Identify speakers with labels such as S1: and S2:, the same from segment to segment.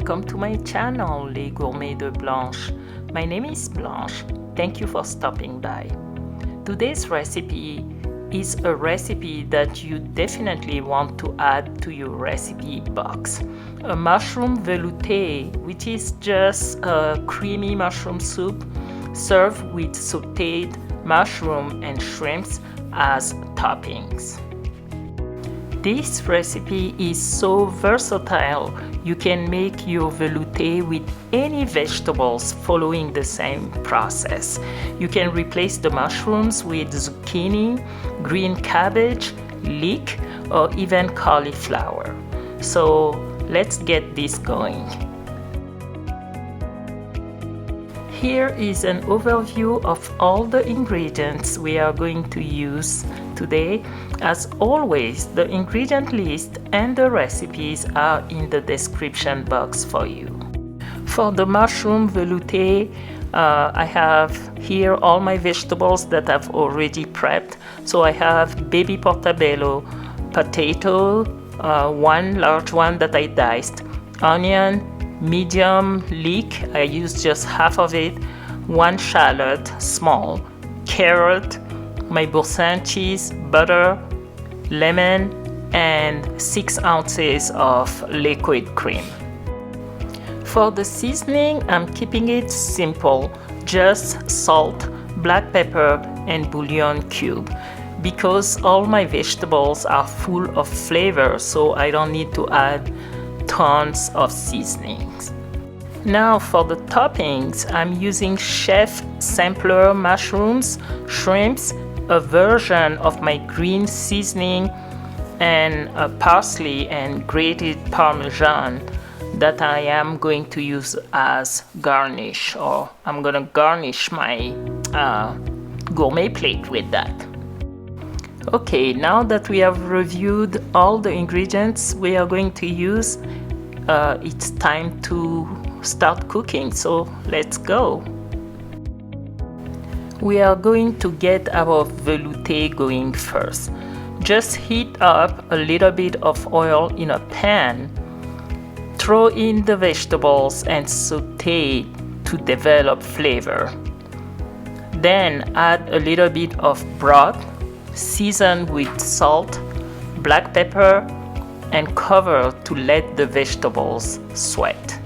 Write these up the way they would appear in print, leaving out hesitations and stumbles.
S1: welcome to my channel, Les Gourmets de Blanche. My name is Blanche. Thank you for stopping by. Today's recipe is a recipe that you definitely want to add to your recipe box. A mushroom velouté, which is just a creamy mushroom soup served with sautéed mushroom and shrimps as toppings. This recipe is so versatile. You can make your velouté with any vegetables following the same process. You can replace the mushrooms with zucchini, green cabbage, leek, or even cauliflower. So let's get this going. Here is an overview of all the ingredients we are going to use today. As always, the ingredient list and the recipes are in the description box for you. For the mushroom velouté, I have here all my vegetables that I've already prepped. So I have baby portobello, potato, one large one that I diced, onion, medium leek, I used just half of it, one shallot, small, carrot, my Boursin cheese, butter, lemon, and 6 ounces of liquid cream. For the seasoning, I'm keeping it simple, just salt, black pepper, and bouillon cube, because all my vegetables are full of flavor, so I don't need to add tons of seasonings. Now for the toppings, I'm using chef sampler mushrooms, shrimps, a version of my green seasoning, and parsley and grated parmesan that I am going to use as garnish, or I'm gonna garnish my gourmet plate with that. Okay, now that we have reviewed all the ingredients we are going to use, it's time to start cooking, so let's go. We are going to get our velouté going first. Just heat up a little bit of oil in a pan, throw in the vegetables and saute to develop flavor. Then add a little bit of broth, season with salt, black pepper, and cover to let the vegetables sweat.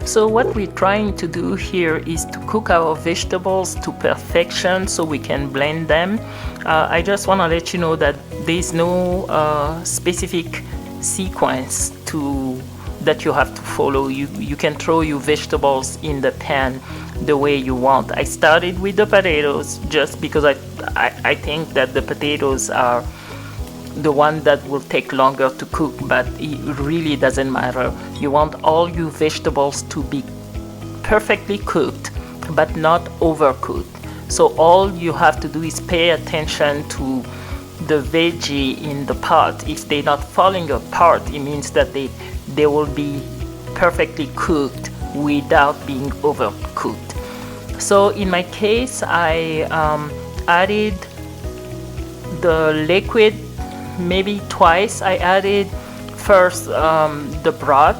S1: So what we're trying to do here is to cook our vegetables to perfection so we can blend them. I just want to let you know that there's no specific sequence that you have to follow. You can throw your vegetables in the pan the way you want. I started with the potatoes just because I think that the potatoes are the one that will take longer to cook, but it really doesn't matter. You want all your vegetables to be perfectly cooked but not overcooked. So all you have to do is pay attention to the veggie in the pot. If they're not falling apart, it means that they will be perfectly cooked without being overcooked. So in my case, I added the liquid maybe twice. I added first the broth,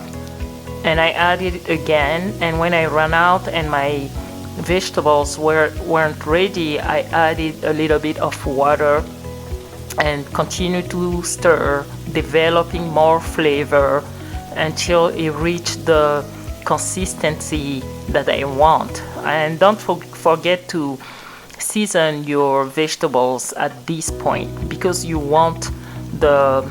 S1: and I added it again, and when I ran out and my vegetables weren't ready, I added a little bit of water and continued to stir, developing more flavor until it reached the consistency that I want. And don't forget to season your vegetables at this point, because you want the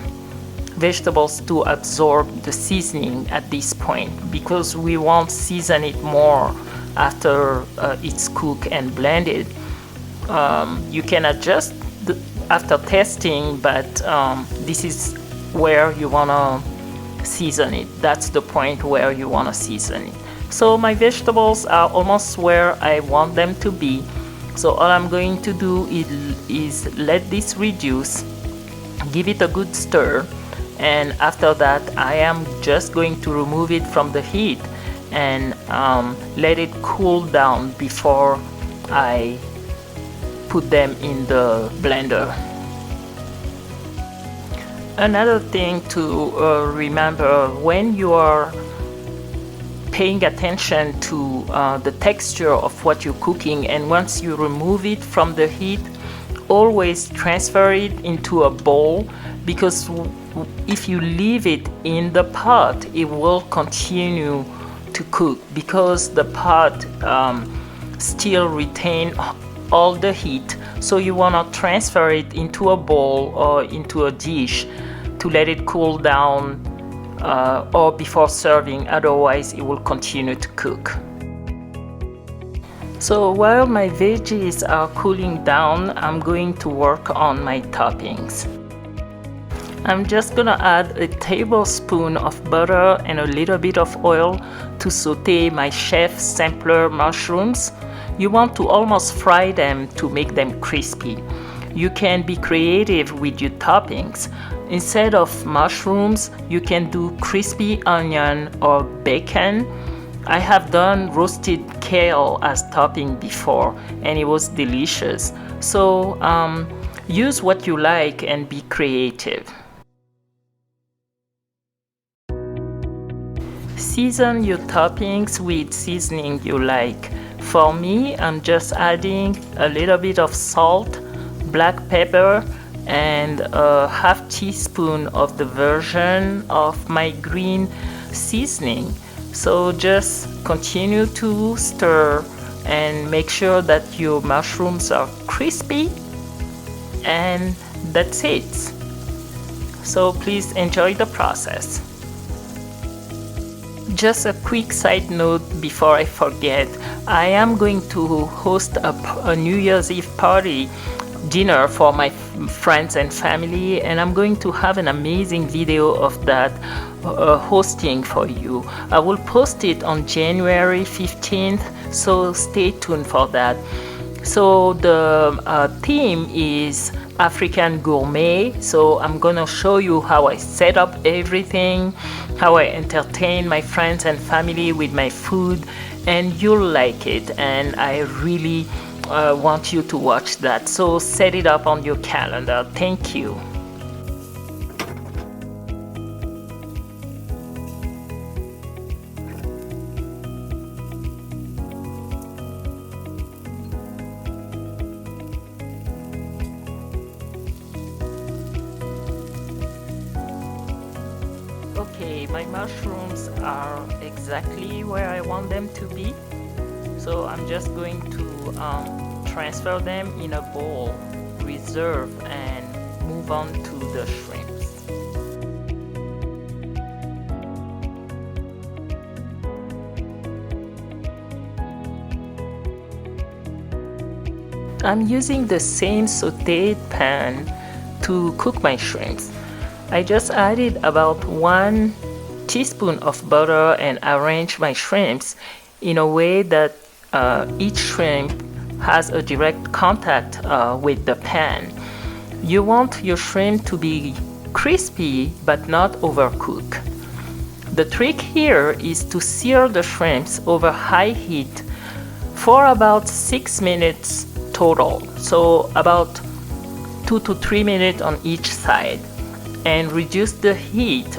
S1: vegetables to absorb the seasoning at this point, because we won't season it more after it's cooked and blended. You can adjust after testing, but this is where you want to season it. That's the point where you want to season it. So my vegetables are almost where I want them to be. So all I'm going to do is let this reduce, give it a good stir, and after that I am just going to remove it from the heat and let it cool down before I put them in the blender. Another thing to remember when you are paying attention to the texture of what you're cooking, and once you remove it from the heat, always transfer it into a bowl, because if you leave it in the pot, it will continue to cook because the pot still retain all the heat. So you want to transfer it into a bowl or into a dish to let it cool down or before serving, otherwise it will continue to cook. So while my veggies are cooling down, I'm going to work on my toppings. I'm just gonna add a tablespoon of butter and a little bit of oil to saute my chef sampler mushrooms. You want to almost fry them to make them crispy. You can be creative with your toppings. Instead of mushrooms, you can do crispy onion or bacon. I have done roasted kale as topping before and it was delicious. So use what you like and be creative. Season your toppings with seasoning you like. For me, I'm just adding a little bit of salt, black pepper, and a half teaspoon of the version of my green seasoning. So just continue to stir and make sure that your mushrooms are crispy, and that's it. So please enjoy the process. Just a quick side note before I forget, I am going to host a New Year's Eve party dinner for my friends and family, and I'm going to have an amazing video of that hosting for you. I will post it on January 15th, so stay tuned for that. So the theme is African gourmet, so I'm gonna show you how I set up everything, how I entertain my friends and family with my food, and you'll like it, and I really want you to watch that. So set it up on your calendar. Thank you. Okay, my mushrooms are exactly where I want them to be. So I'm just going to transfer them in a bowl, reserve, and move on to the shrimps. I'm using the same sautéed pan to cook my shrimps. I just added about 1 teaspoon of butter and arranged my shrimps in a way that each shrimp has a direct contact with the pan. You want your shrimp to be crispy but not overcooked. The trick here is to sear the shrimps over high heat for about 6 minutes total, so about 2 to 3 minutes on each side, and reduce the heat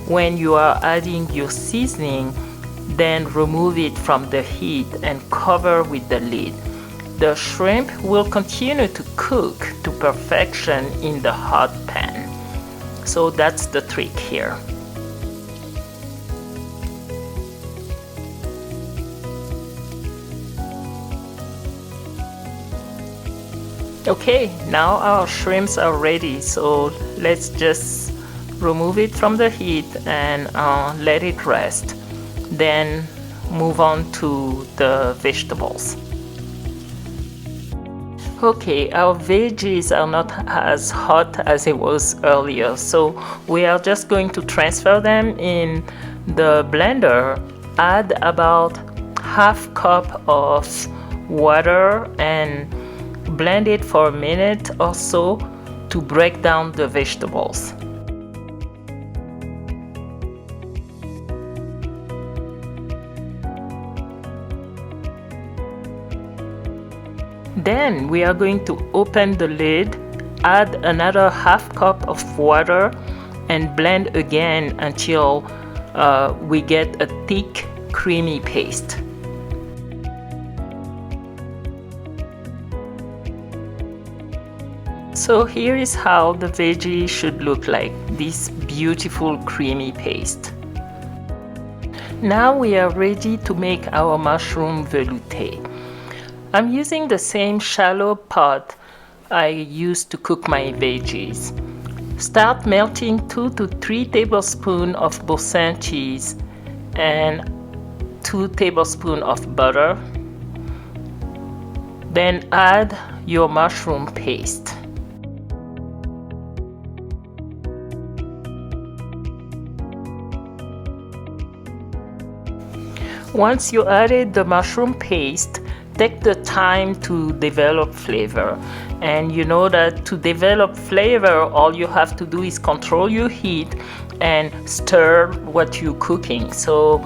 S1: when you are adding your seasoning. Then remove it from the heat and cover with the lid. The shrimp will continue to cook to perfection in the hot pan. So that's the trick here. Okay, now our shrimps are ready, so let's just remove it from the heat and let it rest. Then move on to the vegetables. Okay, our veggies are not as hot as it was earlier, so we are just going to transfer them in the blender. Add about half cup of water and blend it for a minute or so to break down the vegetables. Then we are going to open the lid, add another half cup of water, and blend again until we get a thick, creamy paste. So here is how the veggie should look like, this beautiful creamy paste. Now we are ready to make our mushroom velouté. I'm using the same shallow pot I used to cook my veggies. Start melting 2 to 3 tablespoons of Boursin cheese and 2 tablespoons of butter. Then add your mushroom paste. Once you added the mushroom paste, take the time to develop flavor. And you know that to develop flavor, all you have to do is control your heat and stir what you're cooking. So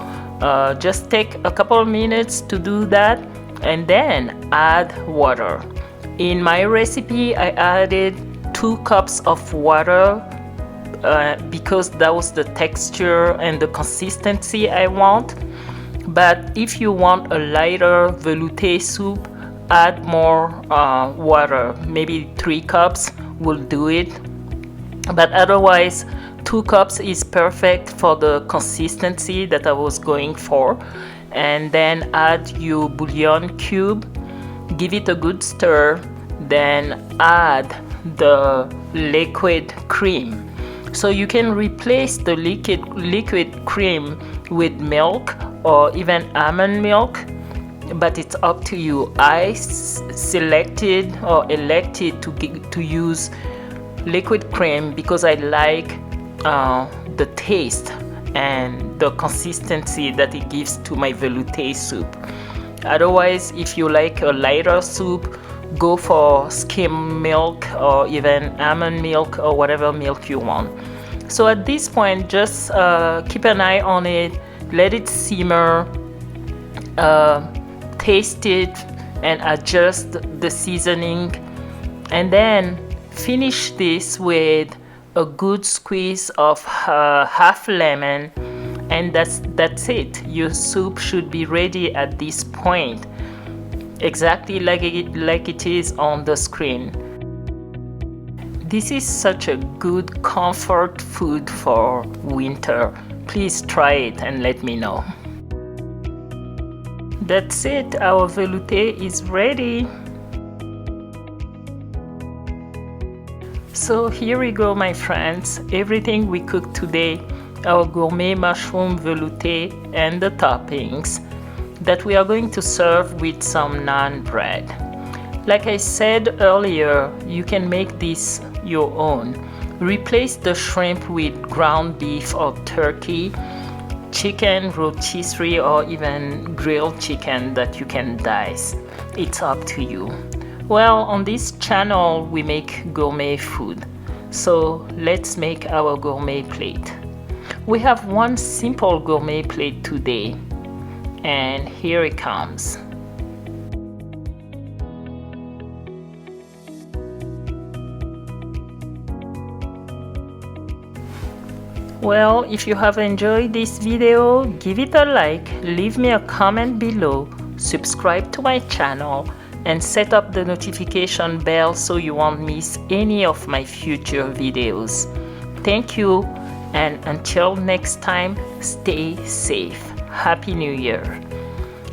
S1: just take a couple of minutes to do that and then add water. In my recipe, I added 2 cups of water because that was the texture and the consistency I want. But if you want a lighter velouté soup, add more water. Maybe 3 cups will do it. But otherwise, 2 cups is perfect for the consistency that I was going for. And then add your bouillon cube, give it a good stir, then add the liquid cream. So you can replace the liquid cream with milk or even almond milk, but it's up to you. I selected or elected to use liquid cream because I like the taste and the consistency that it gives to my velouté soup. Otherwise, if you like a lighter soup, go for skim milk or even almond milk or whatever milk you want. So at this point, just keep an eye on it, let it simmer, taste it and adjust the seasoning, and then finish this with a good squeeze of half lemon, and that's it. Your soup should be ready at this point, exactly like it is on the screen. This is such a good comfort food for winter. Please try it and let me know. That's it, our velouté is ready. So here we go, my friends, everything we cooked today, our gourmet mushroom velouté and the toppings that we are going to serve with some naan bread. Like I said earlier, you can make this your own. Replace the shrimp with ground beef or turkey, chicken, rotisserie, or even grilled chicken that you can dice. It's up to you. Well, on this channel we make gourmet food, so let's make our gourmet plate. We have one simple gourmet plate today, and here it comes. Well, if you have enjoyed this video, give it a like, leave me a comment below, subscribe to my channel, and set up the notification bell so you won't miss any of my future videos. Thank you, and until next time, stay safe. Happy New Year!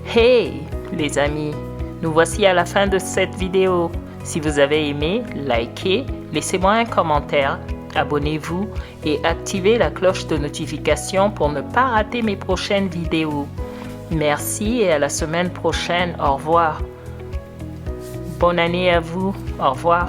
S1: Hey, les amis, nous voici à la fin de cette vidéo. Si vous avez aimé, likez, laissez-moi un commentaire, abonnez-vous et activez la cloche de notification pour ne pas rater mes prochaines vidéos. Merci et à la semaine prochaine. Au revoir. Bonne année à vous. Au revoir.